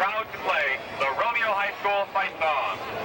proud to play the Romeo High School fight song.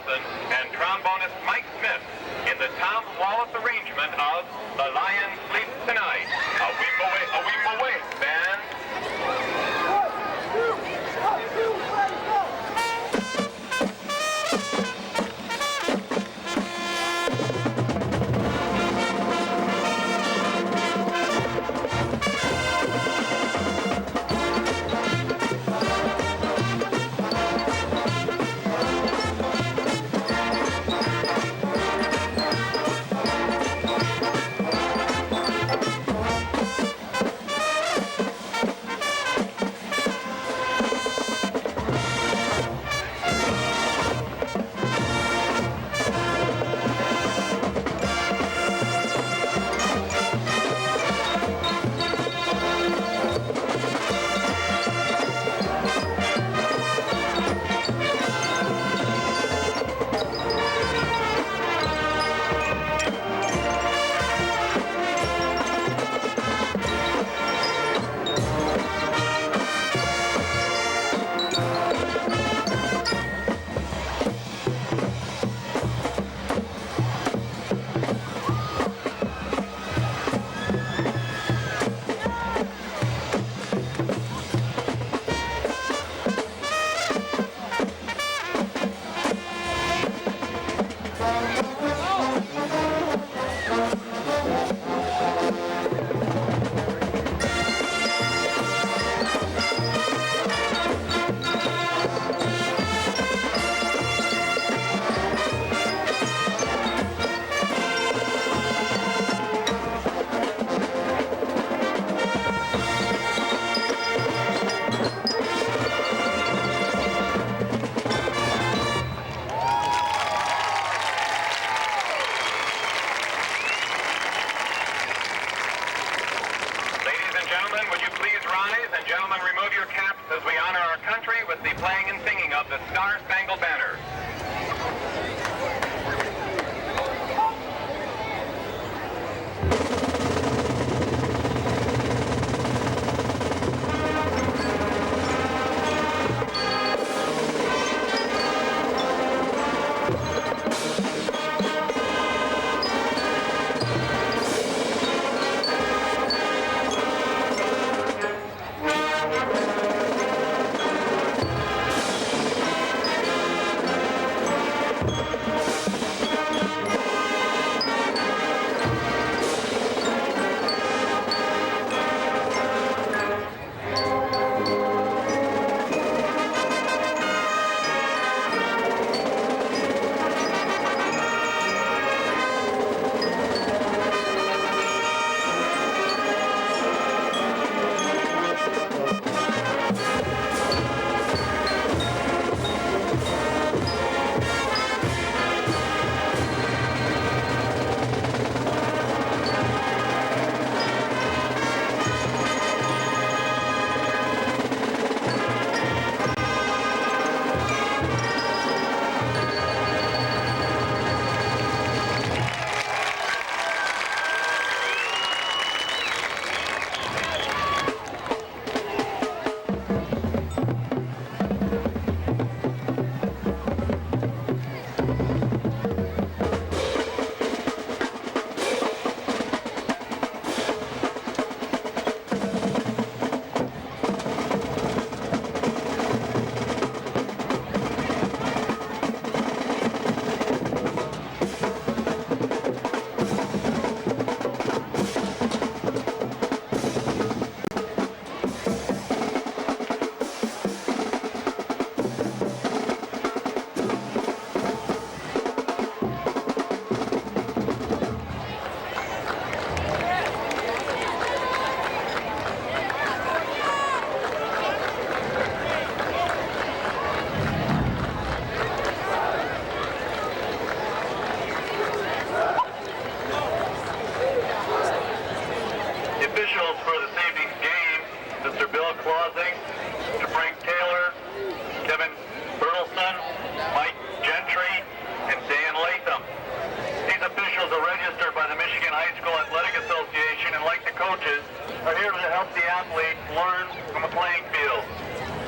And trombonist Mike Smith in the Tom Wallace arrangement of The Lion Sleeps Tonight. A weep away, band. And gentlemen, remove your caps as we honor our country with the playing and singing of the Star-Spangled Banner. Clausing, to Frank Taylor, Kevin Bertelson, Mike Gentry, and Dan Latham. These officials are registered by the Michigan High School Athletic Association and, like the coaches, are here to help the athletes learn from the playing field.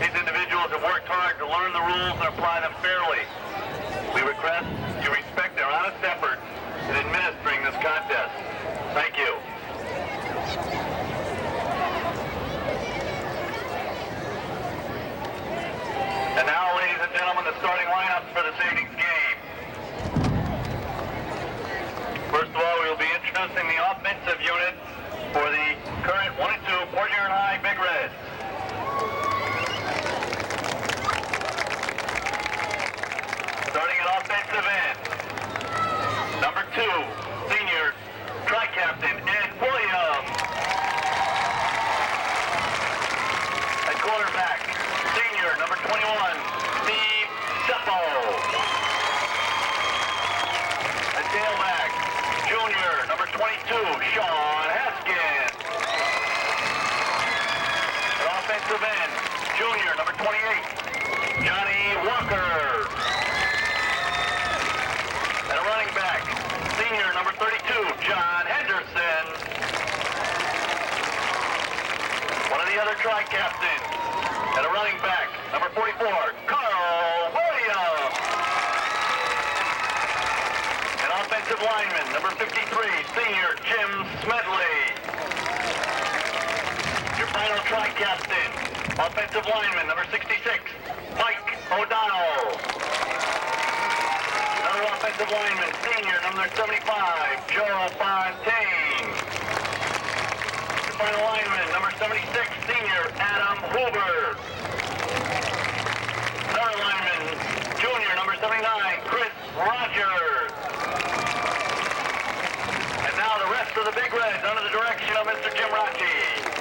These individuals have worked hard to learn the rules and apply them fairly. We request you respect their honest efforts in administering this contest. Thank you. And now, ladies and gentlemen, the starting lineups for this evening's game. First of all, we will be introducing the offensive unit for the current 1-2 Port Huron High Big Reds. Starting at offensive end, number 2, senior tri-captain Ed Williams. At quarterback, senior number 21, Steve Seppo. At tailback, junior number 22, Sean Haskins. At offensive end, junior number 28, Johnny Walker. At a running back, senior number 32, John Henderson. One of the other tri-captains. At a running back, number 44, Carl Williams. An offensive lineman, number 53, senior Jim Smedley. Your final tri-captain, offensive lineman, number 66, Mike O'Donnell. Another offensive lineman, senior number 75, Joe Fontaine. Your final lineman, number 76, senior Adam Huber. Another lineman, junior number 79, Chris Rogers. And now the rest of the Big Reds under the direction of Mr. Jim Rachi.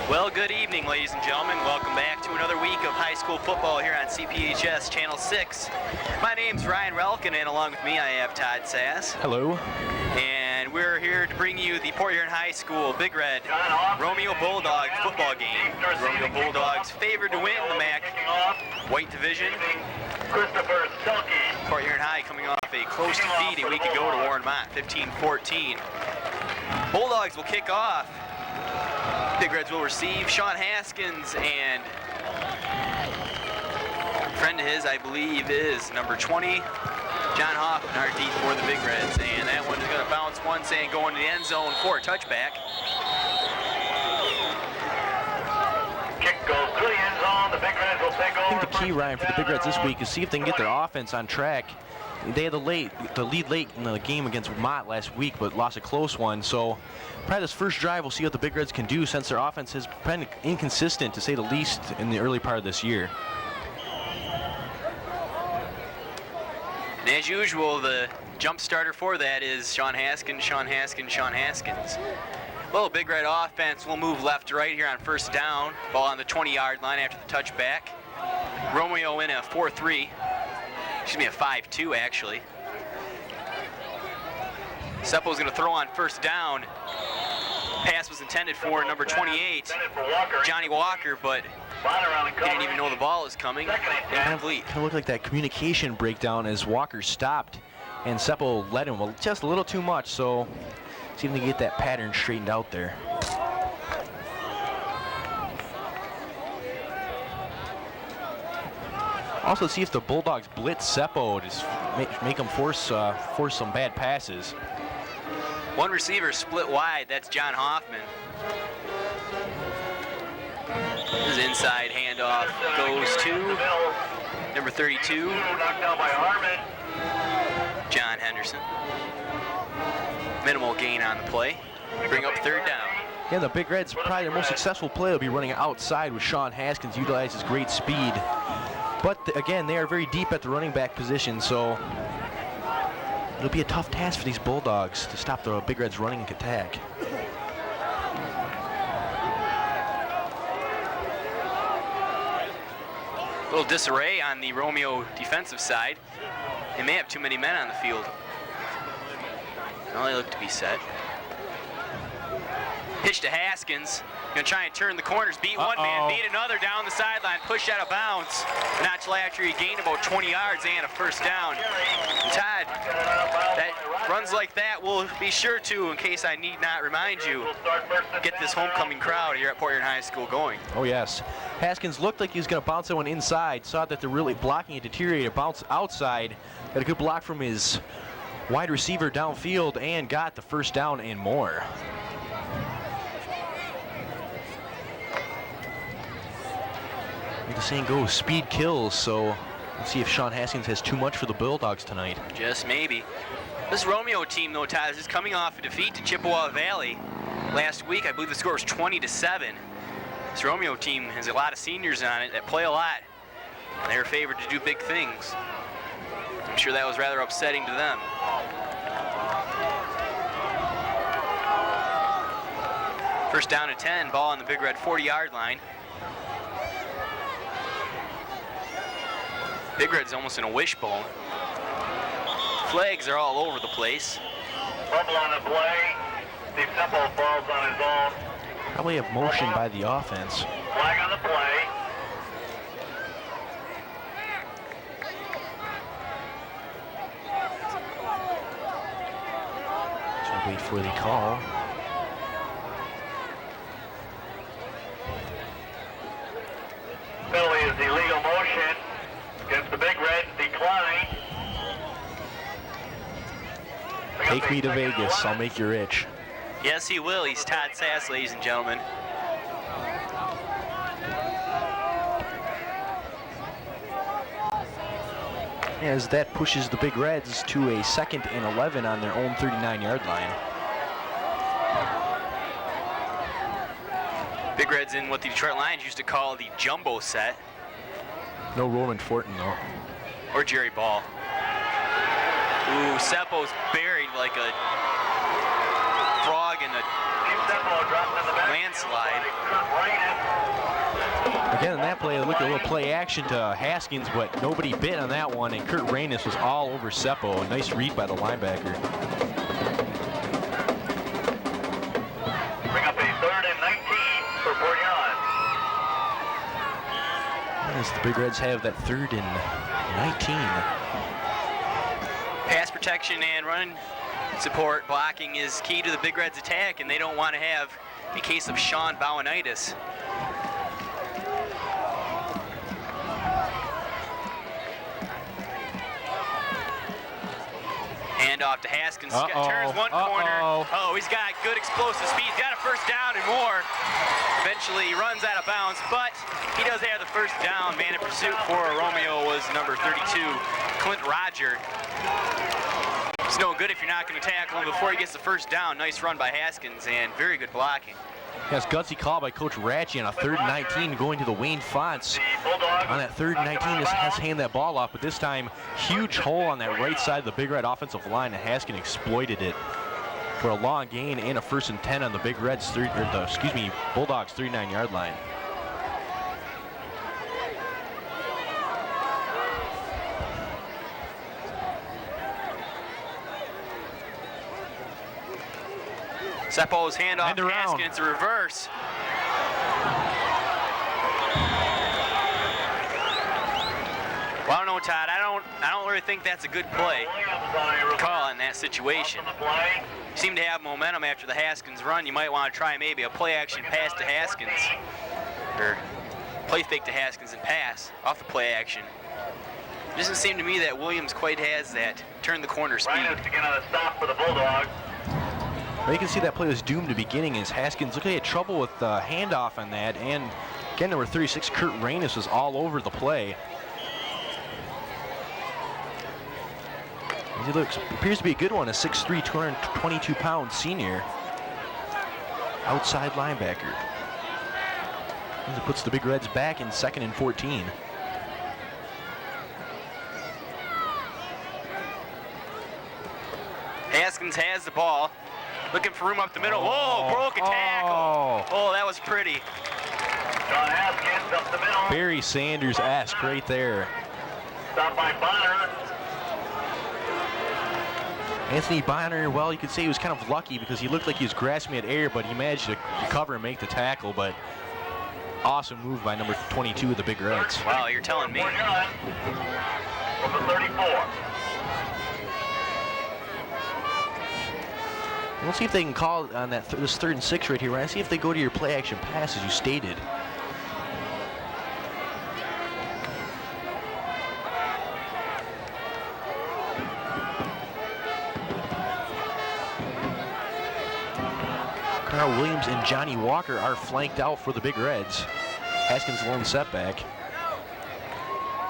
Well, good evening, ladies and gentlemen. Welcome back to another week of high school football here on CPHS Channel 6. My name's Ryan Relkin, and along with me I have Todd Sass. Hello. And we're here to bring you the Port Huron High School Big Red Romeo Bulldogs football game. Romeo Bulldogs favored to win the MAC White Division. Christopher Selke. Port Huron High coming off a close defeat a week ago to Warren Mott, 15-14. Bulldogs will kick off. Big Reds will receive. Sean Haskins and a friend of his, I believe, is number 20, John Hoffman, are deep for the Big Reds. And that one is going to bounce once and go into the end zone for a touchback. Kick goes through the end zone. The Big Reds will take over. I think the key, Ryan, for the Big Reds this week is see if they can get their offense on track. They had the lead late in the game against Mott last week, but lost a close one. So probably this first drive, we'll see what the Big Reds can do since their offense has been inconsistent, to say the least, in the early part of this year. And as usual, the jump starter for that is Sean Haskins, Sean Haskins, Sean Haskins. Well, Big Red offense will move left to right here on first down. Ball on the 20-yard line after the touchback. Romeo in a 4-3. Excuse me, a 5-2 actually. Seppo's going to throw on first down. Pass was intended for number 28, Johnny Walker, but he didn't even know the ball was coming. Incomplete. Kind of looked like that communication breakdown as Walker stopped, and Seppo led him just a little too much. So see if they can get that pattern straightened out there. Also see if the Bulldogs blitz Seppo, just make him force some bad passes. One receiver split wide, that's John Hoffman. His inside handoff goes to number 32, Knocked down by Harmon. John Henderson. Minimal gain on the play. Bring up third down. Yeah, the Big Reds, probably their most successful play will be running outside with Sean Haskins, utilizes great speed. But again, they are very deep at the running back position, so it'll be a tough task for these Bulldogs to stop the Big Reds' running attack. A little disarray on the Romeo defensive side. They may have too many men on the field. Well, they look to be set. Pitch to Haskins. Gonna try and turn the corners, beat one man, beat another down the sideline, push out of bounds. Not till after he gained about 20 yards and a first down. And Todd, that runs like that will be sure to, in case I need not remind you, get this homecoming crowd here at Port Huron High School going. Oh yes. Haskins looked like he was gonna bounce that one inside, saw that they're really blocking it, deteriorated, bounce outside, got a good block from his wide receiver downfield and got the first down and more. The saying goes, speed kills, so let's see if Sean Haskins has too much for the Bulldogs tonight. Just maybe. This Romeo team, though, Taz, is coming off a defeat to Chippewa Valley last week. I believe the score was 20-7. This Romeo team has a lot of seniors on it that play a lot. They're favored to do big things. I'm sure that was rather upsetting to them. First down and 10, ball on the Big Red 40-yard line. Big Red's almost in a wishbone. Flags are all over the place. Bubble on the play. Steve Seppo falls on his own. Probably a motion by the offense. Flag on the play. So wait for the call. Penalty is illegal motion against the Big Reds. Decline. Take me to Vegas, I'll make you rich. Yes, he will. He's Todd Sass, ladies and gentlemen. As that pushes the Big Reds to a 2nd and 11 on their own 39-yard line. Big Red's in what the Detroit Lions used to call the jumbo set. No Roman Fortin, though. Or Jerry Ball. Ooh, Seppo's buried like a frog in a landslide. Again, in that play, they looked at a little play action to Haskins, but nobody bit on that one, and Kurt Raines was all over Seppo. A nice read by the linebacker. Bring up a 3rd and 19 for Port Huron. As the Big Reds have that 3rd and 19. protection and run support blocking is key to the Big Reds' attack, and they don't want to have a case of Sean Bowenitis. Hand off to Haskins. Turns one corner. Oh, he's got good explosive speed. He's got a first down and more. Eventually he runs out of bounds, but he does have the first down. Man in pursuit for Romeo was number 32, Clint Roger. It's no good if you're not going to tackle him before he gets the first down. Nice run by Haskins and very good blocking. Yes, gutsy call by Coach Ratchey on a 3rd and 19 going to the Wayne Fonts. On that 3rd and 19, just has to hand that ball off, but this time, huge hole on that right side of the Big Red offensive line, and Haskins exploited it for a long gain and a 1st and 10 on the Big Reds, Bulldogs 39-yard line. Seppo's handoff to Haskins, reverse. Well, I don't know, Todd. I don't really think that's a good play call in that situation. You seem to have momentum after the Haskins run. You might want to try maybe a play action pass to Haskins, or play fake to Haskins and pass off the play action. It doesn't seem to me that Williams quite has that turn the corner speed. To get on a stop for the Bulldogs. Well, you can see that play was doomed to beginning as Haskins looked like he had trouble with the handoff on that, and again, number 36, Kurt Rainus, was all over the play. He appears to be a good one, a 6'3", 222-pound senior outside linebacker. As it puts the Big Reds back in 2nd and 14. Haskins has the ball. Looking for room up the middle. Whoa, broke a tackle. Oh, that was pretty. John Haskins up the middle. Barry Sanders-esque right there. Stop by Bonner. Anthony Bonner, well, you could say he was kind of lucky because he looked like he was grasping at air, but he managed to recover and make the tackle. But awesome move by number 22 of the Big Reds. Wow, you're telling me. From the 34. We'll see if they can call on that this 3rd and 6 right here. Ryan, see if they go to your play action pass as you stated. Carl Williams and Johnny Walker are flanked out for the Big Reds. Haskins lone setback.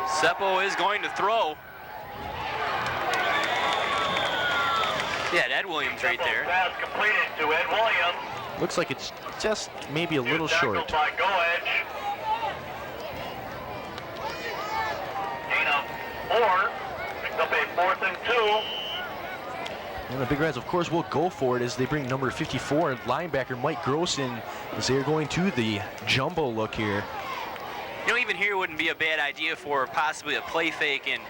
Seppo is going to throw. Yeah, Ed Williams right there. Pass completed to Ed Williams. Looks like it's just maybe a little short. By Goetsch. Gain of 4. Picks up a 4th and 2. And the Big Reds, of course, will go for it as they bring number 54 linebacker Mike Gross in as they're going to the jumbo look here. You know, even here wouldn't be a bad idea for possibly a play fake and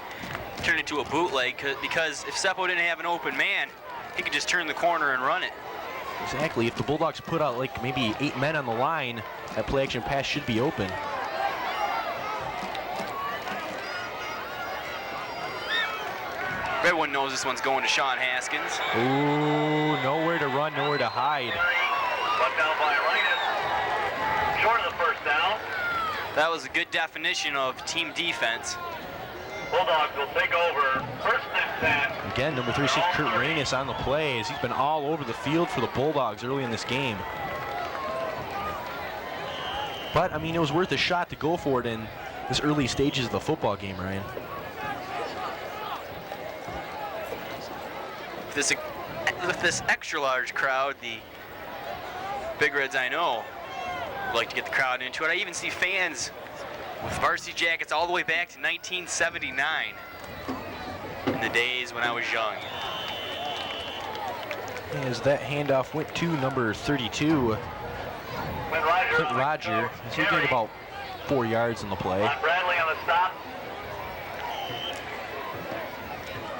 turn it to a bootleg, because if Seppo didn't have an open man, he could just turn the corner and run it. Exactly. If the Bulldogs put out like maybe 8 men on the line, that play action pass should be open. Everyone knows this one's going to Sean Haskins. Ooh, nowhere to run, nowhere to hide. Brought down by Reynes. Short of the first down. That was a good definition of team defense. Bulldogs will take over 1st and 10. Again, number 36, Kurt Rainus on the play as he's been all over the field for the Bulldogs early in this game. But, I mean, it was worth a shot to go for it in this early stages of the football game, Ryan. With this extra large crowd, the Big Reds I know would like to get the crowd into it. I even see fans with varsity jackets all the way back to 1979, in the days when I was young. As that handoff went to number 32, Clint Roger. He's getting about 4 yards in the play. Bradley on the stop.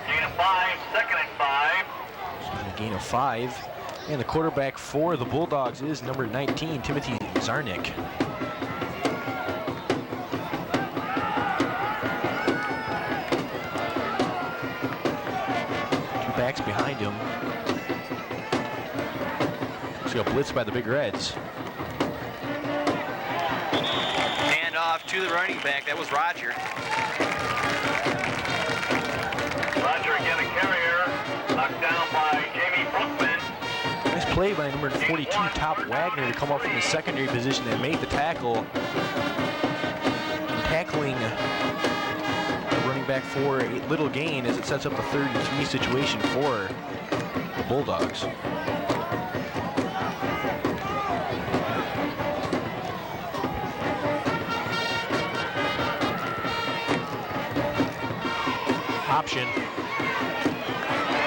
Gain of 5, 2nd and 5. A gain of 5. And the quarterback for the Bulldogs is number 19, Timothy Zarnick. backs behind him. So a blitz by the Big Reds. Hand off to the running back. That was Roger. Roger again a carrier. Knocked down by Jamie Brookman. Nice play by number 42, Top Wagner, to come up from the secondary position and make the tackle. Tackling the running back for a little gain as it sets up the 33 situation for the Bulldogs. Option.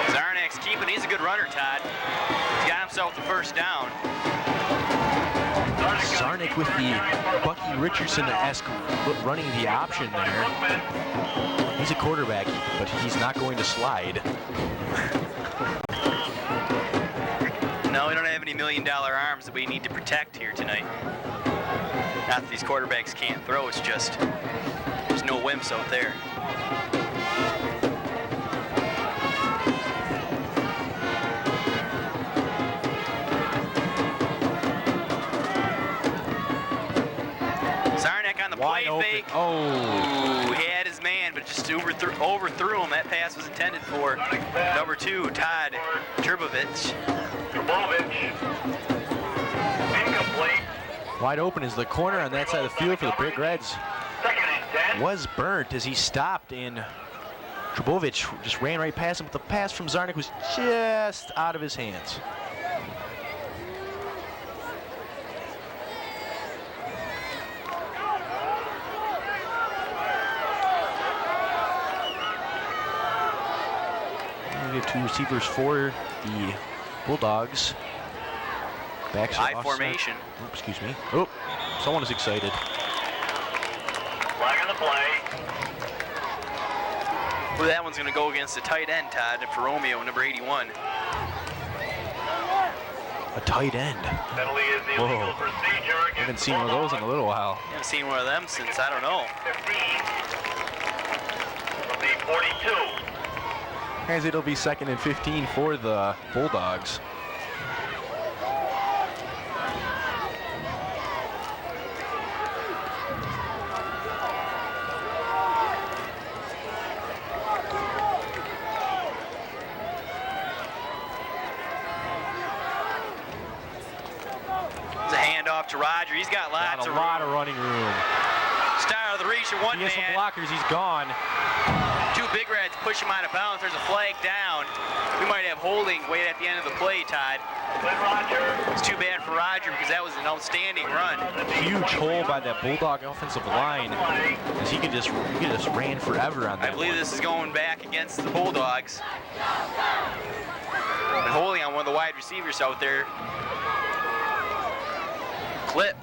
Zarnik's keeping. He's a good runner, Todd. He's got himself the first down. Zarnik with the Bucky Richardson-esque running the option there. He's a quarterback, but he's not going to slide. No, we don't have any million-dollar arms that we need to protect here tonight. Not that these quarterbacks can't throw, it's just there's no wimps out there. Wide open. Fake. Oh. Ooh, he had his man, but just overthrew him. That pass was intended for number 2, Todd Turbovich. Incomplete. Wide open is the corner on that side of the field for the Big Reds. Second and 10. Was burnt as he stopped, and Turbovich just ran right past him, but the pass from Zarnik was just out of his hands. We have 2 receivers for the Bulldogs. Backs are I formation. Oh, excuse me. Oh, someone is excited. Flag on the play. Well, that one's going to go against the tight end, Todd, for Romeo, number 81. A tight end. Penalty is the illegal procedure. I haven't seen one of those in a little while. I haven't seen one of them since, I don't know. 15 from the 42. As it'll be 2nd and 15 for the Bulldogs. It's a handoff to Roger. He's got lots Got a of lot of running room. Star of the reach of one He has some man. blockers. He's gone. 2 Big Reds push him out of bounds. There's a flag down. We might have holding way at the end of the play, Todd. It's too bad for Roger because that was an outstanding run. Huge hole by that Bulldog offensive line, as he could just ran forever on that. I believe this is going back against the Bulldogs. And holding on one of the wide receivers out there. Clip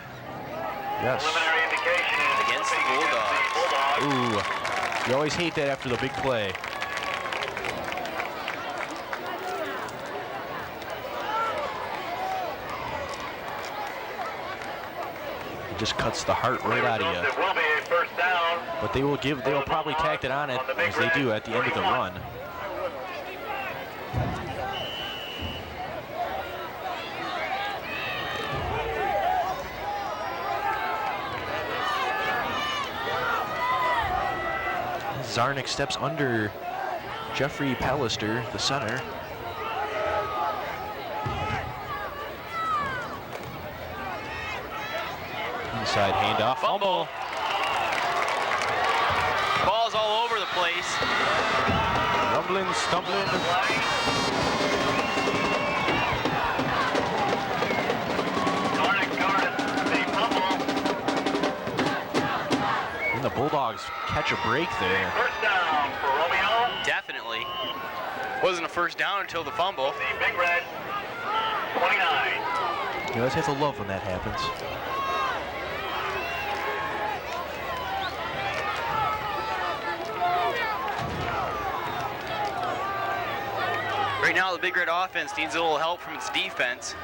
Yes. Preliminary indication is against the Bulldogs. Ooh. You always hate that after the big play. It just cuts the heart right out of you. It will be a first down. But they will probably tack it on it as they do at the end of the run. Zarnik steps under Jeffrey Pallister, the center. Inside handoff. Fumble. Ball's all over the place. Rumbling, stumbling. And the Bulldogs catch a break there. First down for Romeo. Definitely. Wasn't a first down until the fumble. The Big Red, 29. You always have to love when that happens. Right now, the Big Red offense needs a little help from its defense.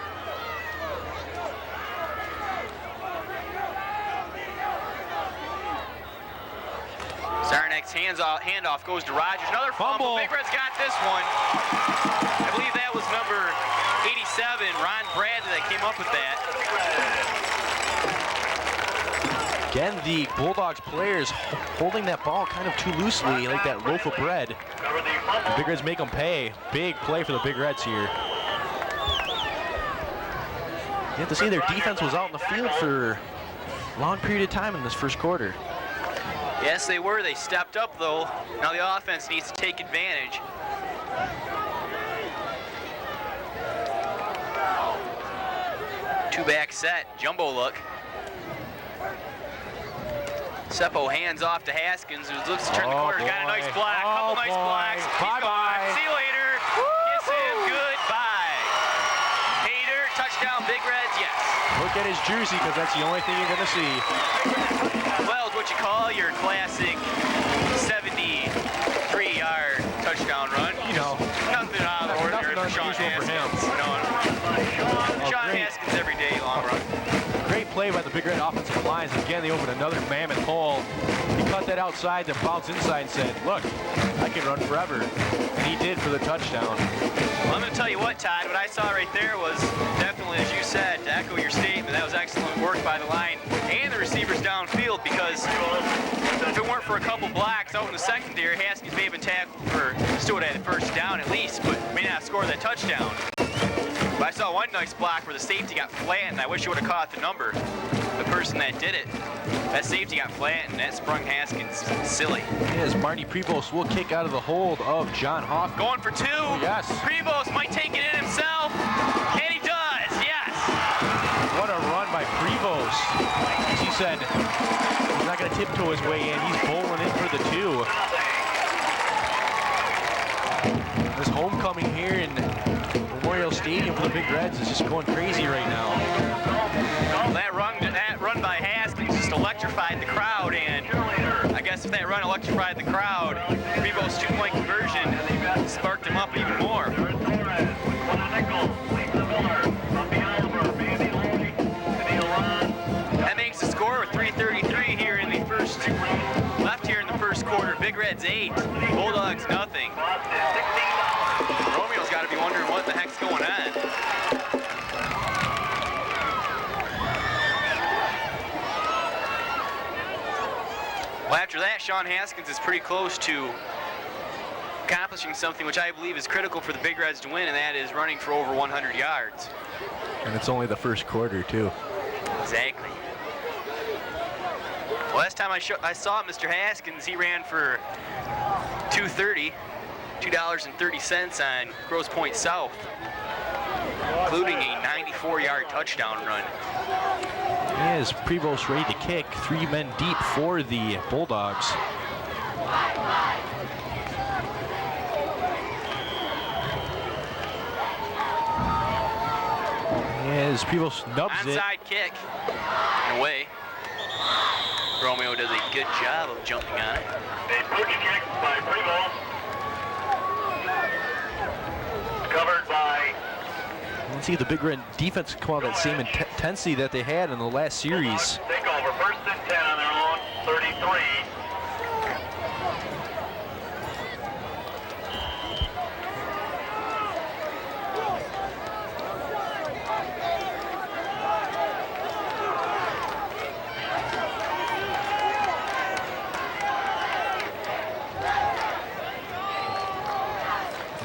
Zarnek's handoff goes to Rogers. Another fumble. Big Red's got this one. I believe that was number 87, Ron Bradley, that came up with that. Again, the Bulldogs players holding that ball kind of too loosely, like that loaf of bread. The Big Reds make them pay. Big play for the Big Reds here. You have to see their defense was out in the field for a long period of time in this first quarter. Yes, they were. They stepped up, though. Now the offense needs to take advantage. Two-back set, jumbo look. Seppo hands off to Haskins, who looks to turn the corner. Got a nice block, couple nice blocks. Bye-bye. See you later. Kiss him goodbye. Hader, touchdown, Big Reds, yes. Look at his jersey, because that's the only thing you're going to see. Well, it's what you call your classic 73-yard touchdown run. You know, nothing out of the ordinary for Sean Haskins. Sean Haskins every day, long run. Great play by the Big Red offensive lines. Again, they opened another mammoth hole. He cut that outside, then bounced inside and said, look, I can run forever. And he did for the touchdown. Well, I'm going to tell you what, Todd, what I saw right there was definitely, as you said, to echo your statement, that was excellent work by the line and the receivers downfield, because if it weren't for a couple blocks out in the secondary, Haskins may have been tackled for, still would have had the first down at least, but may not have scored that touchdown. But I saw one nice block where the safety got flattened. I wish you would have caught the number, the person that did it. That safety got flattened. That sprung Haskins silly. Yes, Marty Prevost will kick out of the hold of John Hoffman. Going for two. Oh, yes. Prevost might take it in himself. And he does, yes. What a run by Prevost. As he said, he's not going to tiptoe his way in. He's bowling in for the two. This homecoming here in Memorial Stadium for the Big Reds is just going crazy right now. That run by Haskins just electrified the crowd, and I guess if that run electrified the crowd, Prevost two-point conversion sparked him up even more. That makes the score with 3:33 here in the first, left here in the first quarter. Big Reds 8, Bulldogs nothing. Romeo's got to be wondering what the heck's going on. Well, after that, Sean Haskins is pretty close to accomplishing something which I believe is critical for the Big Reds to win, and that is running for over 100 yards. And it's only the first quarter, too. Exactly. Well, last time I saw Mr. Haskins, he ran for $2.30 on Grosse Pointe South, including a 94-yard touchdown run. Is Prevost ready to kick? 3 men deep for the Bulldogs. As Prevost nubs it. Onside kick, and away. Romeo does a good job of jumping on it. A push kick by Prevost. Covered by... Let's see if the Big Red defense come out that same intensity that they had in the last series. Take over, 1st and 10 on their own 33.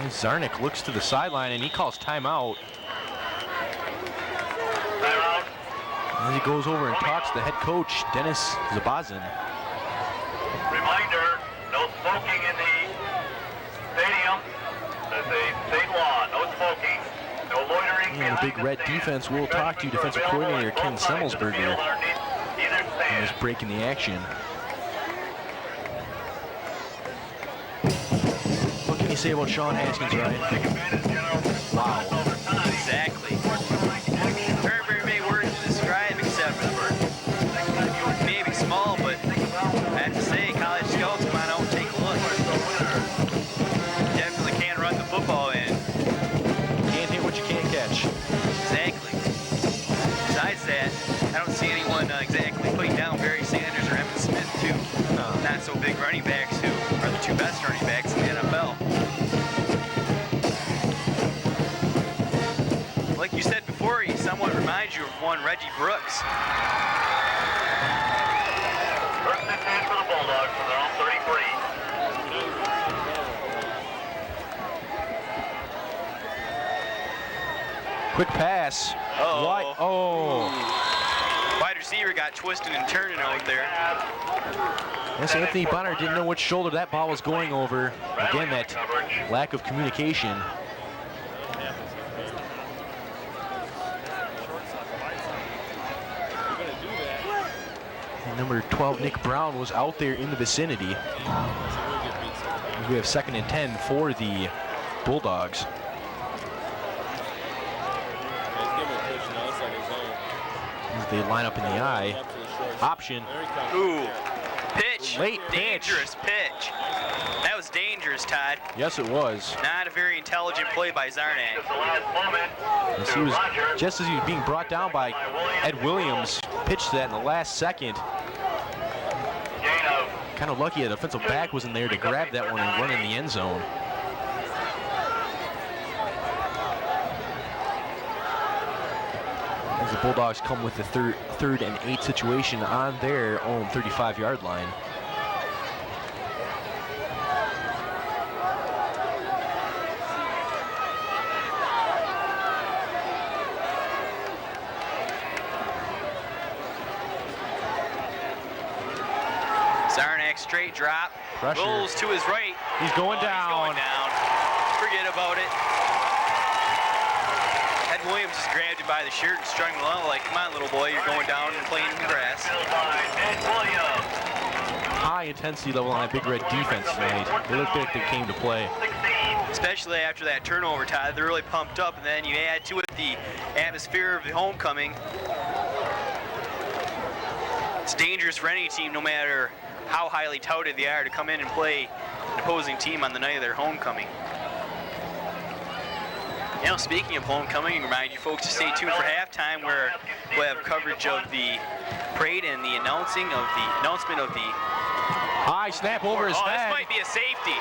Zarnik looks to the sideline and he calls timeout. And he goes over and talks to the head coach, Dennis Zabazin. Reminder, no smoking in the stadium. That's a state law, no smoking. No loitering. And the Big Red defense will talk to defensive coordinator Ken Semmelsberger. And is breaking the action. What can you say about Sean Haskins, Ryan? Wow. Exactly. Very, very many words to describe, except maybe small, but I have to say, college scouts, come on out and take a look. Definitely can run the football in. Can't hit what you can't catch. Exactly. Besides that, I don't see anyone exactly putting down Barry Sanders or Evan Smith, too. No. Not so big running backs who are the two best running backs in the NFL. Like you said before, he somewhat reminds you of one Reggie Brooks. First and 10 for the Bulldogs from their own 33. Quick pass. Uh-oh. Wide. Oh. Wide receiver got twisted and turning out there. Yes, Anthony Bonner didn't know which shoulder that ball was going over. Again, that lack of communication. And number 12, Nick Brown, was out there in the vicinity. We have 2nd and 10 for the Bulldogs. As they line up in the eye. Option. Ooh. Pitch. Late dangerous pitch. That was dangerous, Todd. Yes, it was. Not a very intelligent play by Zarnak. As he was, just as he was being brought down by Ed Williams, pitched that in the last second. Kind of lucky a defensive back was in there to grab that one and run in the end zone. As the Bulldogs come with the third and 8 situation on their own 35-yard line. Zarnak straight drop. Pressure. Rolls to his right. He's going down. He's going down. Forget about it. Ed Williams just grabbed him by the shirt and strung him along like, come on, little boy, you're going down and playing in the grass. High intensity level on that Big Red defense tonight. They looked like they came to play. Especially after that turnover, Todd. They're really pumped up, and then you add to it the atmosphere of the homecoming. It's dangerous for any team, no matter how highly touted they are, to come in and play an opposing team on the night of their homecoming. You know, speaking of homecoming, I remind you folks to stay tuned for halftime, where we'll have coverage of the parade and the announcement of the High snap over his head. This might be a safety.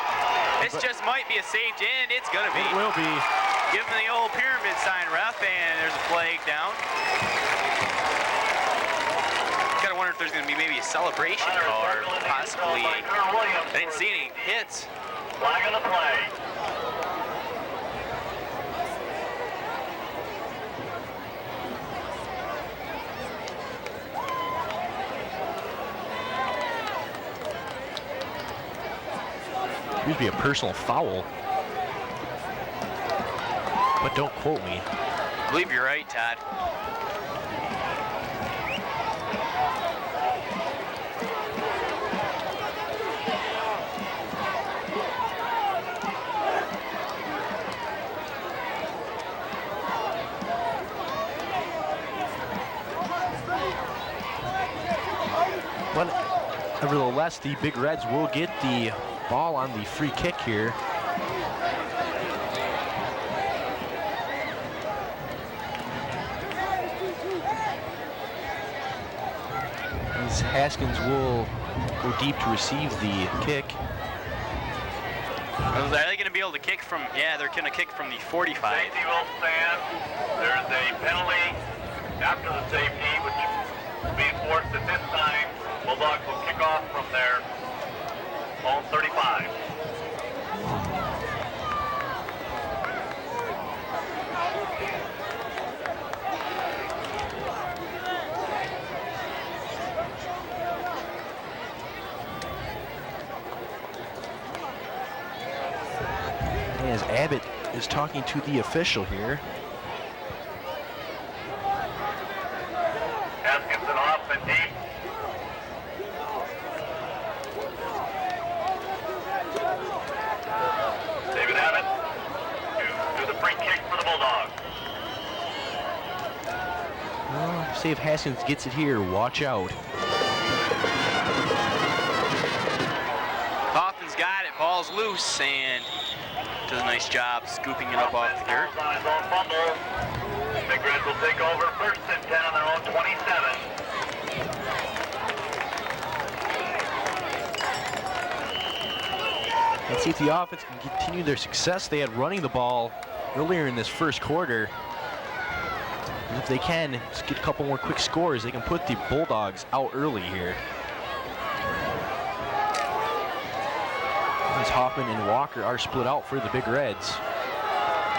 This just might be a safety, and it's gonna be. It will be. Give him the old pyramid sign, ref, and there's a flag down. Gotta wonder if there's gonna be maybe a celebration call or possibly. I didn't see any hits. Flag on the play. Used to be a personal foul. But don't quote me. I believe you're right, Todd. But nevertheless, the Big Reds will get the ball on the free kick here. As Haskins will go deep to receive the kick. Are they going to be able to kick from? Yeah, they're going to kick from the 45. Safety will stand. There's a penalty after the safety, which will be enforced at this time. Bulldogs will kick off from their own 35. As Abbott is talking to the official here. Haskinson off and deep. David Abbott to do the free kick for the Bulldogs. Well, see if Haskins gets it here. Watch out. Hoffman's got it. Ball's loose and does a nice job scooping it up off the dirt. On his own fumble. Big Reds will take over 1st and 10 on their own 27. Let's see if the offense can continue their success they had running the ball earlier in this first quarter. And if they can, just get a couple more quick scores, they can put the Bulldogs out early here. As Hoffman and Walker are split out for the Big Reds.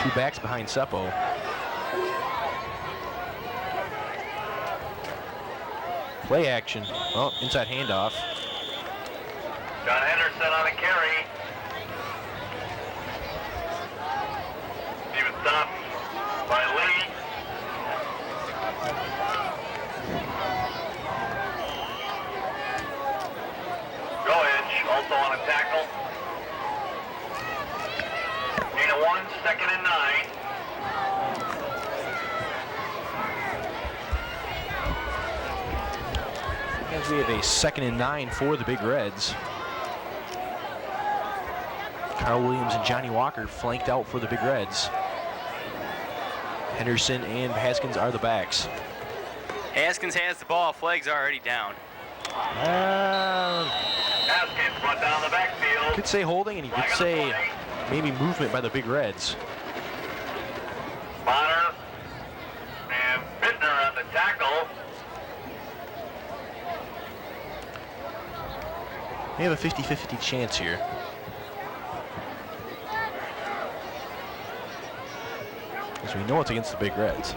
Two backs behind Seppo. Play action. Oh, inside handoff. John Henderson on a carry. Even stopped by Lee. Goetsch also on a tackle. Gain of 1, 2nd and 9. As we have a 2nd and 9 for the Big Reds. Carl Williams and Johnny Walker flanked out for the Big Reds. Henderson and Haskins are the backs. Haskins has the ball. Flag's already down. Haskins brought down the backfield. You could say holding, and you could say maybe movement by the Big Reds. Bonner and Bittner on the tackle. They have a 50-50 chance here. Because we know it's against the Big Reds.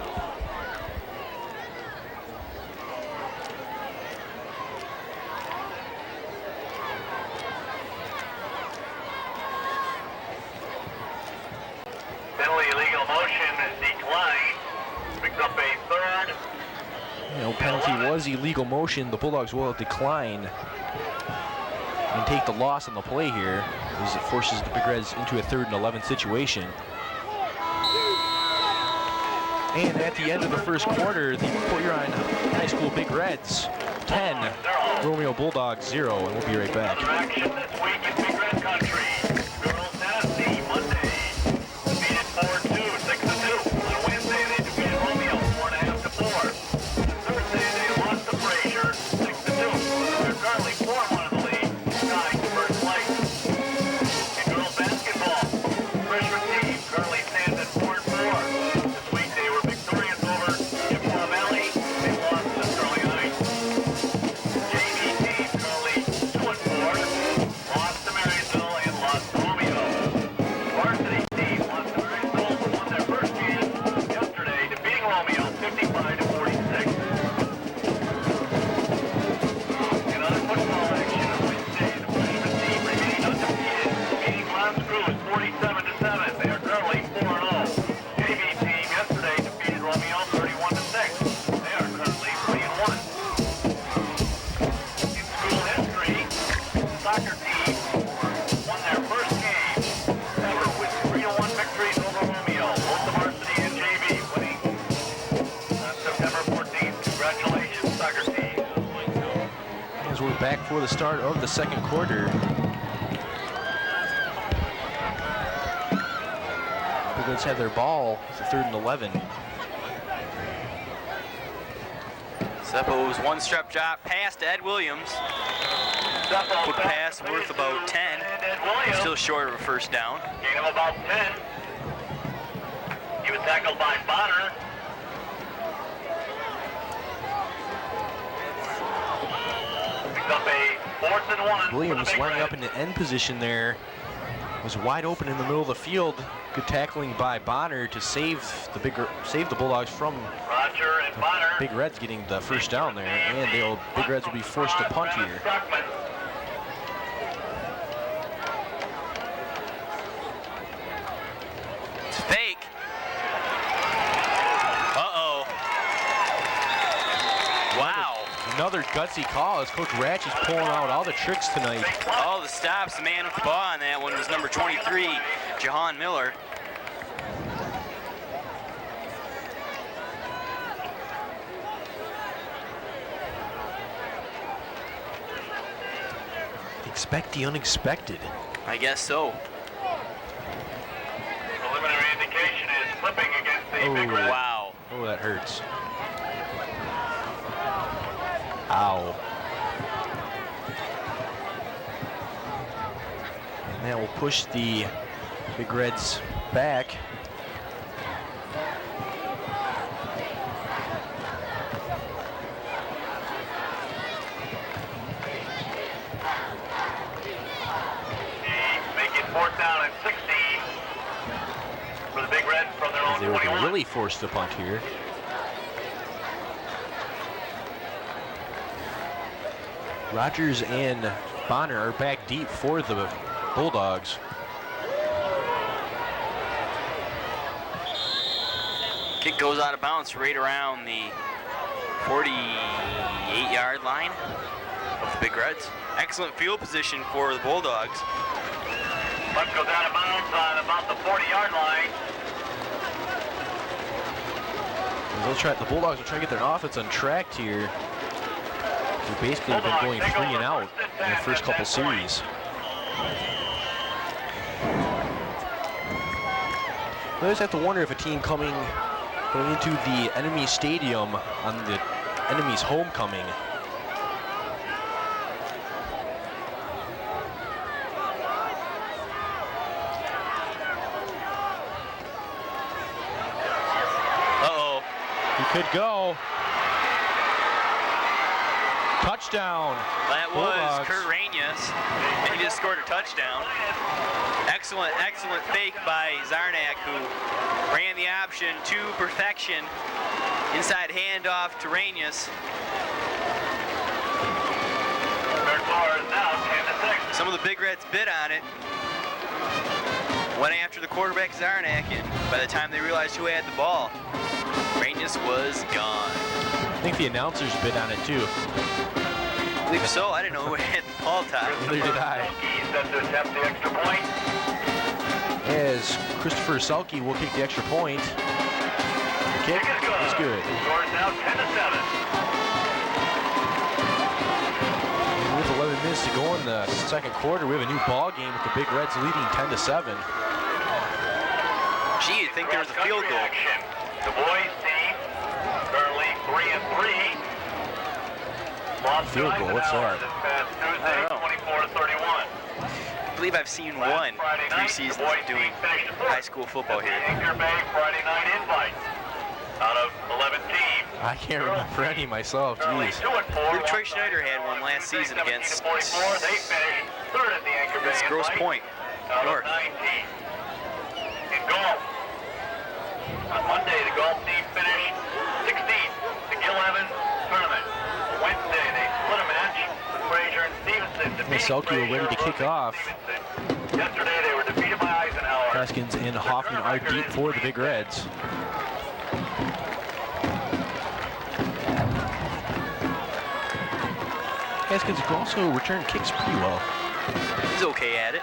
Penalty illegal motion is declined. Picks up a 3rd. You know, penalty was illegal motion. The Bulldogs will decline and take the loss on the play here, as it forces the Big Reds into a 3rd and 11 situation. And at the end of the first quarter, the Port Huron High School Big Reds 10, Romeo Bulldogs 0, and we'll be right back. Other action this week in Big Red Country. Girls Tennessee Monday defeated 4-2, 6-2. On Wednesday they defeated Romeo 4.5 to 4. Thursday they lost to Frazier 6-2. They're currently 4-1 in the league, tied for first place. In girls basketball, freshman team currently stands at 4-4. This week they were victorious over Chippewa Valley. They lost to Sterling Heights. JV team currently 2-4, lost to Marysville and lost to Romeo. Varsity team lost to Marysville, but won their first game yesterday, defeating Romeo 55-46. In other football action on Wednesday, the freshman team remaining undefeated, beating Mount Cruz 47-7. They are currently 4-0. JV team yesterday defeated Romeo 31-6. They are currently 3-1. In school history, the soccer team won their first game ever with 3-1 victories over Romeo. Both the varsity and JV winning on September 14th. Congratulations, soccer team. As we're back for the start of the second quarter. Big Reds have their ball with the 3rd and 11. Seppo's one-step drop pass to Ed Williams. Quick pass worth about 10. Still short of a first down. Gain of about 10. He was tackled by Bonner. Picks up a 4th and 1. Williams for the Big lining up Reds. in the end position there. Was wide open in the middle of the field. Good tackling by Bonner to save the Bulldogs from Roger and Bonner. Big Reds getting the first down there, and the Big Reds will be forced to punt here. Stockman. It's fake. Uh-oh. Wow. Another gutsy call as Coach Ratch is pulling out all the tricks tonight. All the stops. The man with the ball on that one was number 23, Jahan Miller. Expect the unexpected. I guess so. Preliminary indication is flipping against the Oh, Big Reds. Wow. Oh, that hurts. Ow. And that will push the Big Reds back. Make it 4th down and 16 for the Big Reds from their own They were 21. really forced to punt here. Rogers and Bonner are back deep for the Bulldogs. Kick goes out of bounds right around the 48-yard line of the Big Reds. Excellent field position for the Bulldogs. Puck goes out of bounds on about the 40-yard line. The Bulldogs will try to get their offense untracked here. They basically have been going 3 and out in the first couple series. I always have to wonder if a team going into the enemy stadium on the enemy's homecoming. Uh-oh. He could go. Touchdown. That was Bulldogs. Kurt Ranius, and he just scored a touchdown. Excellent fake by Zarnak, who ran the option to perfection. Inside handoff to Ranius. Their score is now 10-6. Some of the Big Reds bid on it. Went after the quarterback Zarnak, and by the time they realized who had the ball, Ranius was gone. I think the announcers bid on it too. I believe so. I didn't know who had the ball top. Neither did I. Set to attempt the extra point. As Christopher Selke will kick the extra point. The kick is good. Score is now 10-7. And with 11 minutes to go in the second quarter, we have a new ball game with the Big Reds leading 10-7. Gee, you'd think there was a field goal. The boys team currently 3-3. Lost Field to goal, what's Eisenhower that? this past Tuesday, 24-31. I believe I've seen one preseason doing high school football here. Anchor Bay Friday night invite. Out of 11 teams. I can't remember any myself, Currently geez. 2-4. Troy Schneider had one last season against 44. They finished third at the Anchor Bay Grosse invite. Pointe Out of North. 9 teams. In golf. On Monday, the golf team finished 16th. The Gil Evans tournament. Wednesday, they split a match with Fraser and Stevenson. defeating Selke were ready to kick Fraser, off. Stevenson. Yesterday, they were defeated by Eisenhower. Haskins and Hoffman are deep for the Big Reds. Haskins can also return kicks pretty well. He's okay at it.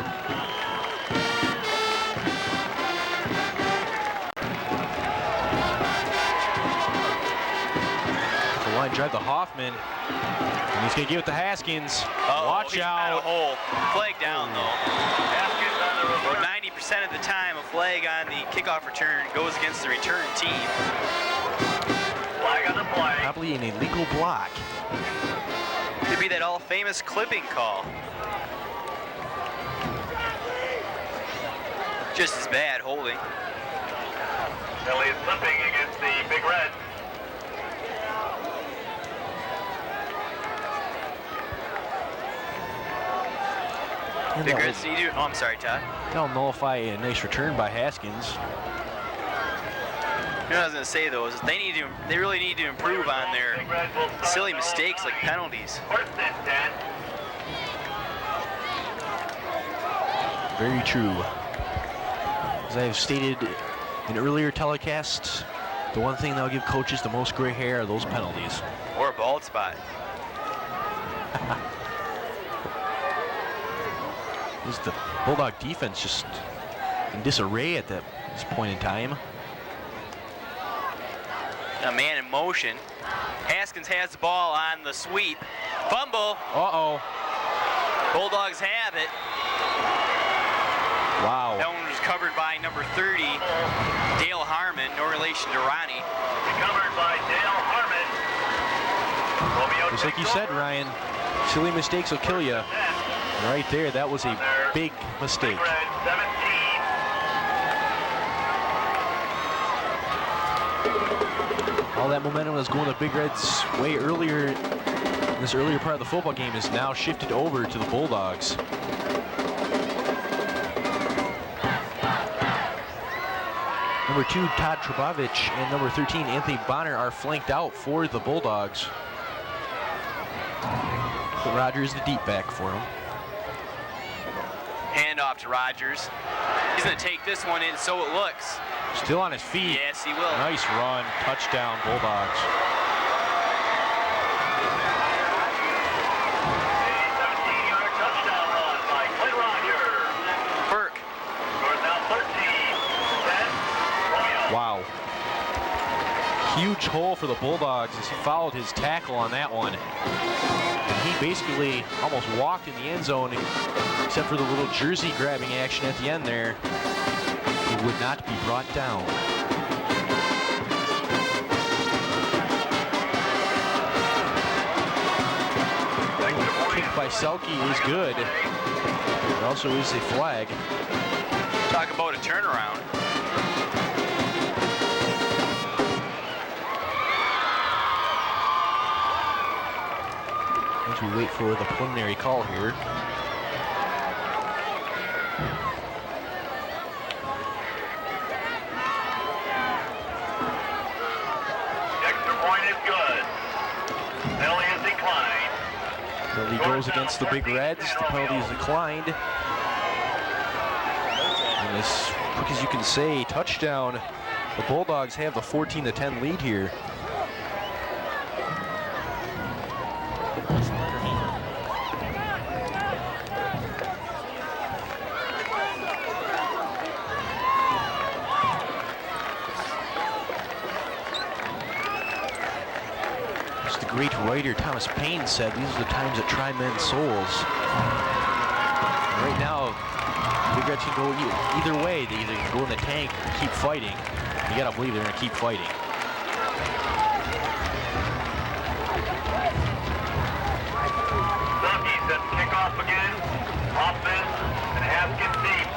The line drive to Hoffman. And he's going to give it to Haskins. Watch He's out. got a hole. Flag down, though. Haskins on the reverse. 90% of the time, a flag on the kickoff return goes against the return team. Flag on the play. Probably an illegal block. Could be that all-famous clipping call. Just as bad holding. Elliott slipping against the Big Reds. And Big that Reds need to. Oh, I'm sorry, Todd. That'll nullify a nice return by Haskins. You know what I was going to say, though, is they really need to improve on their Big Reds will start silly on mistakes the like line. penalties. First and 10. Very true. As I have stated in earlier telecasts, the one thing that'll give coaches the most gray hair are those penalties. Or a bald spot. Is the Bulldog defense just in disarray at this point in time? A man in motion. Haskins has the ball on the sweep. Fumble. Uh-oh. Bulldogs have it. Wow. That one was covered by number 30, Dale Harmon, no relation to Ronnie. Recovered by Dale Harmon. Romeo Just like you said, Ryan, silly mistakes will kill you. Right there, that was a big mistake. Big Red 17. All that momentum was going the Big Reds way earlier. This earlier part of the football game is now shifted over to the Bulldogs. Number 2, Todd Trubovich, and number 13, Anthony Bonner, are flanked out for the Bulldogs. But Rogers, the deep back for him. Hand off to Rogers. He's going to take this one in, so it looks. Still on his feet. Yes, he will. Nice run, touchdown, Bulldogs. Wow. Huge hole for the Bulldogs as he followed his tackle on that one. And he basically almost walked in the end zone, except for the little jersey grabbing action at the end there. He would not be brought down. Kick by Selke is good. There also is a flag. Talk about a turnaround. As we wait for the preliminary call here. Extra point is good. Penalty is declined. Penalty goes against the Big Reds. The penalty is declined. And as quick as you can say, touchdown. The Bulldogs have the 14-10 lead here. Great writer Thomas Paine said these are the times that try men's souls. And right now, Big Reds can go either way. They either go in the tank or keep fighting. You gotta believe they're gonna keep fighting. Selke sets kickoff again. Offense and Haskins deep.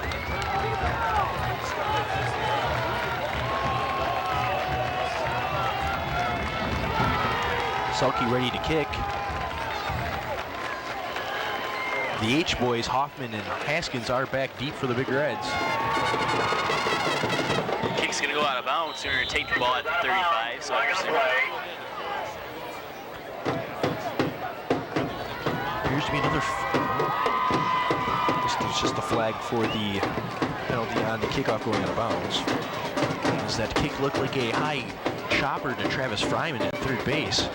Selke ready to kick. The H-boys, Hoffman and Haskins, are back deep for the Big Reds. Kick's going to go out of bounds. They're going to take the ball at the 35. So appears to be another. It's just a flag for the penalty on the kickoff going out of bounds. Does that kick look like a high chopper to Travis Fryman at third base?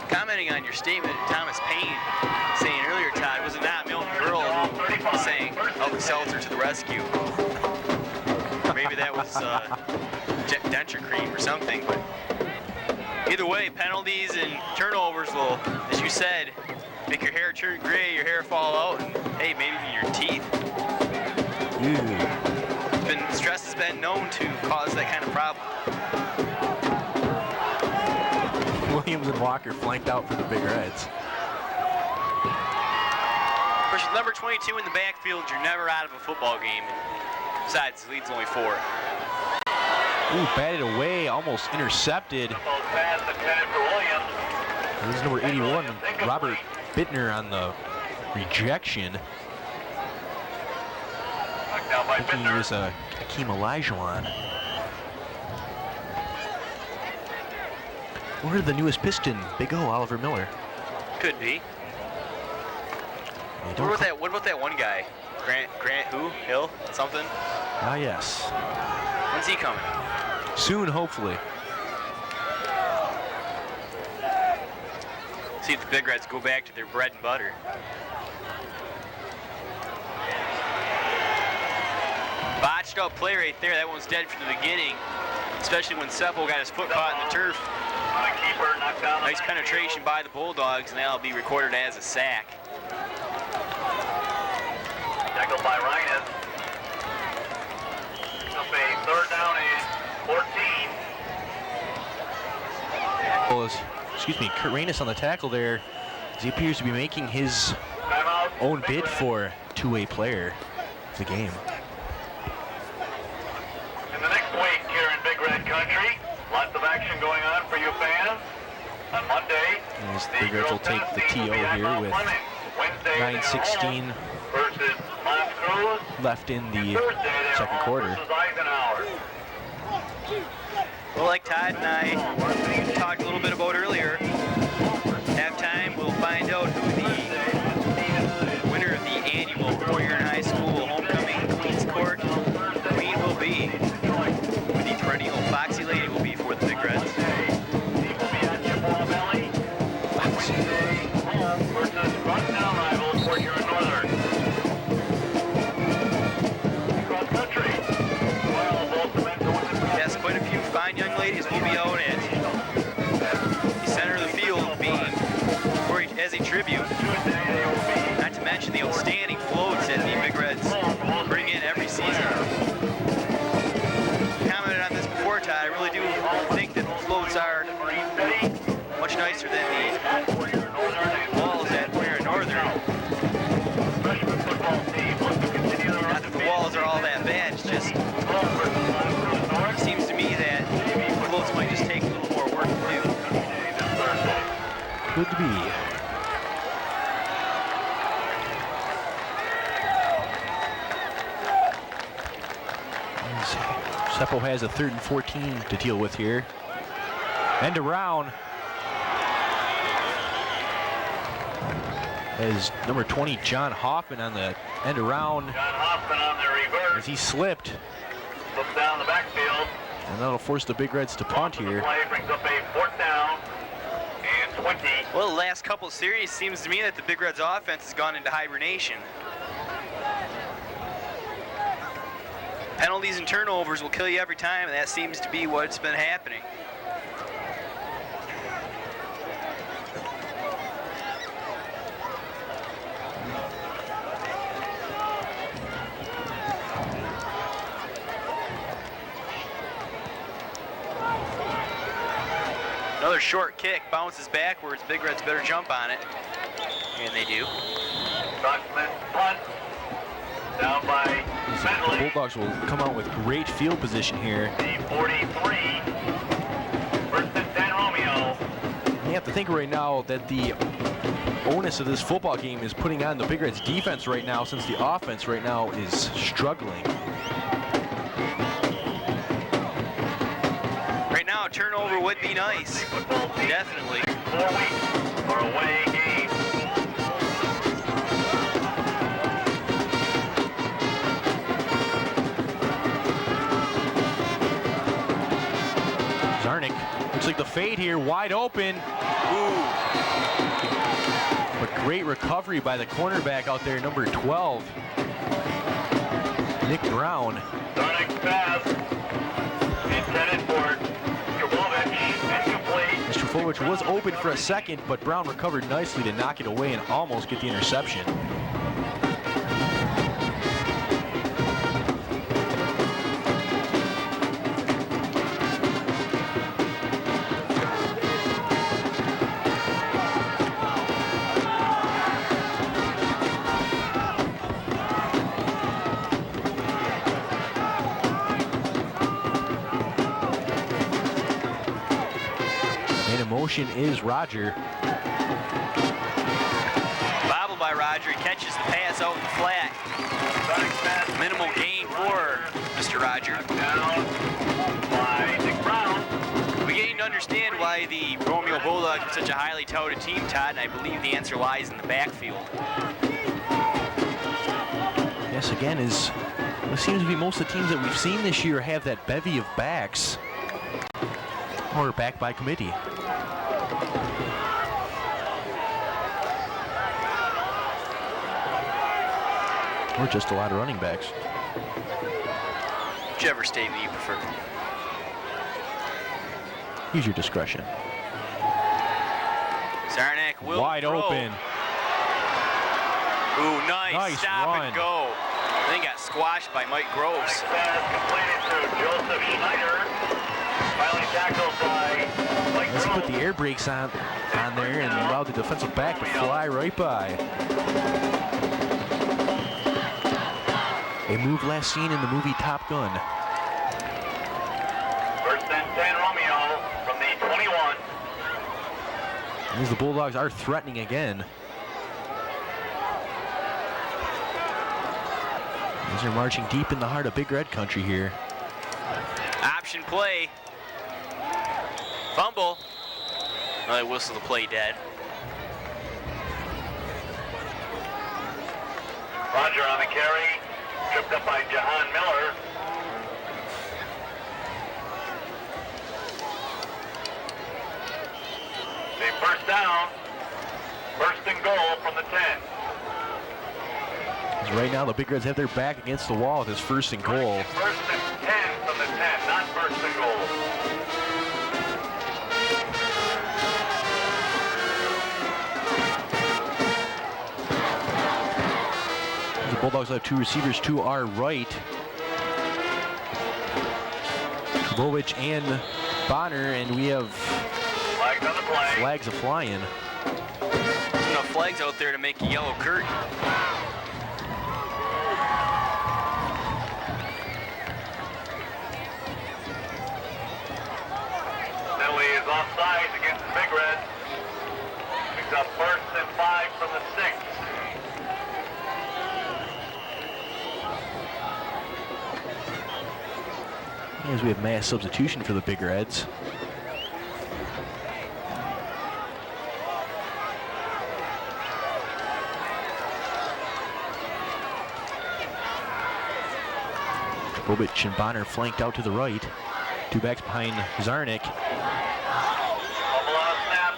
Commenting on your statement, Thomas Paine saying earlier, Todd, was it not Milton Berle who saying, "Help Seltzer to the rescue"? Or maybe that was denture cream or something. But either way, penalties and turnovers will, as you said, make your hair turn gray, your hair fall out, and hey, maybe even your teeth. Stress has been known to cause that kind of problem. Williams and Walker flanked out for the Big Reds. Of course, with number 22 in the backfield, you're never out of a football game. And besides, the lead's only 4. Ooh, batted away, almost intercepted. This is number 81, Robert Bittner, on the rejection. I think he was Hakeem Olajuwon. Or the newest Piston, Big O, Oliver Miller. Could be. What about that one guy? Grant who? Hill? Something? Ah, yes. When's he coming? Soon, hopefully. See if the Big Reds go back to their bread and butter. Botched up play right there. That one was dead from the beginning, especially when Seppo got his foot caught in the turf. Nice penetration by the Bulldogs, and that'll be recorded as a sack. Tackled by Rhinus. It'll be third down and 14. Well, excuse me, Kurt Reynes on the tackle there. He appears to be making his own bid for two-way player of the game. In the next week here in Big Red Country, lots of action going on for you fans. On Monday, As the Big Reds will take the TO here with 9:16 versus Montcruz. left in the second quarter. Well, like Todd and I talked a little bit about earlier, halftime we'll find out who the winner of the annual Warrior High School Homecoming Queen's Court Queen will be. Who the perennial Foxy Lady will be for the Big Reds. Versus Rundown rivals for here in Northern. Cross country. Yes, quite a few fine young ladies will be out at the center of the field as a tribute. Not to mention the outstanding floats that the Big Reds bring in every season. Commented on this before, Ty. I really do think that the floats are much nicer than the walls at Warrior Northern. Not that the walls are all that bad, it's just it seems to me that the floats might just take a little more work to do. Could be. Seppo has a 3rd and 14 to deal with here. End around. As number 20, John Hoffman on the end around. John Hoffman on the reverse. As he slipped. Looks down the backfield. And that'll force the Big Reds to punt here. Play brings up a 4th down and 20. Well, the last couple of series seems to me that the Big Reds offense has gone into hibernation. Penalties and turnovers will kill you every time, and that seems to be what's been happening. Another short kick, bounces backwards. Big Reds better jump on it. And they do. Stockman punt. Down by Bentley. The Bulldogs will come out with great field position here. The 43 versus San Romeo. You have to think right now that the onus of this football game is putting on the Big Reds defense right now, since the offense right now is struggling. Right now, a turnover would be nice. Definitely. 4 weeks for away game. Zarnik looks like the fade here, wide open. Ooh. But great recovery by the cornerback out there, number 12, Nick Brown. Zarnik's pass intended for Trufovich was open for a second, but Brown recovered nicely to knock it away and almost get the interception. Motion is Roger. Bobbled by Roger. He catches the pass out in the flat. Minimal gain for Mr. Roger. Down by Nick Brown. We gained to understand why the Romeo Bulldogs are such a highly touted team, Todd, and I believe the answer lies in the backfield. Yes, again, it seems to be most of the teams that we've seen this year have that bevy of backs, or back by committee. Or just a lot of running backs. Whichever statement you prefer. Use your discretion. Zarnik will wide throw. Open. Ooh, nice stop run. and go. Then got squashed by Mike Groves. Pass completed to Joseph Schneider. Finally tackled by Mike As he put the air brakes on there and allowed the defensive back to fly right by. A move last seen in the movie Top Gun. First and 10, Romeo from the 21. As the Bulldogs are threatening again. As they're marching deep in the heart of Big Red Country here. Option play. Fumble. Oh, they whistle the play dead. Roger on the carry. Tripped up by Jahan Miller. The first down. First and goal from the 10. As right now the Big Reds have their back against the wall with this first and goal. First and 10 from the 10, not first and goal. The Bulldogs have two receivers to our right. Bovich and Bonner, and we have Flags on the play. flags a-flying. There's enough flags out there to make a yellow curtain. Penalty is offsides against the Big Reds. Picks up first and 5 from the 6. As we have mass substitution for the Big Reds. Bobich and Bonner flanked out to the right. Two backs behind Zarnik. Fumble on a snap.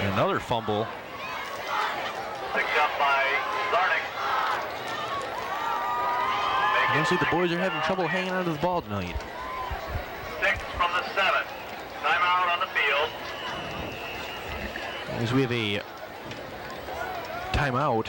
And another fumble. Picked up by Zarnik. It looks like the boys are having trouble hanging on to the ball tonight. 6 from the 7. Timeout on the field. As we have a timeout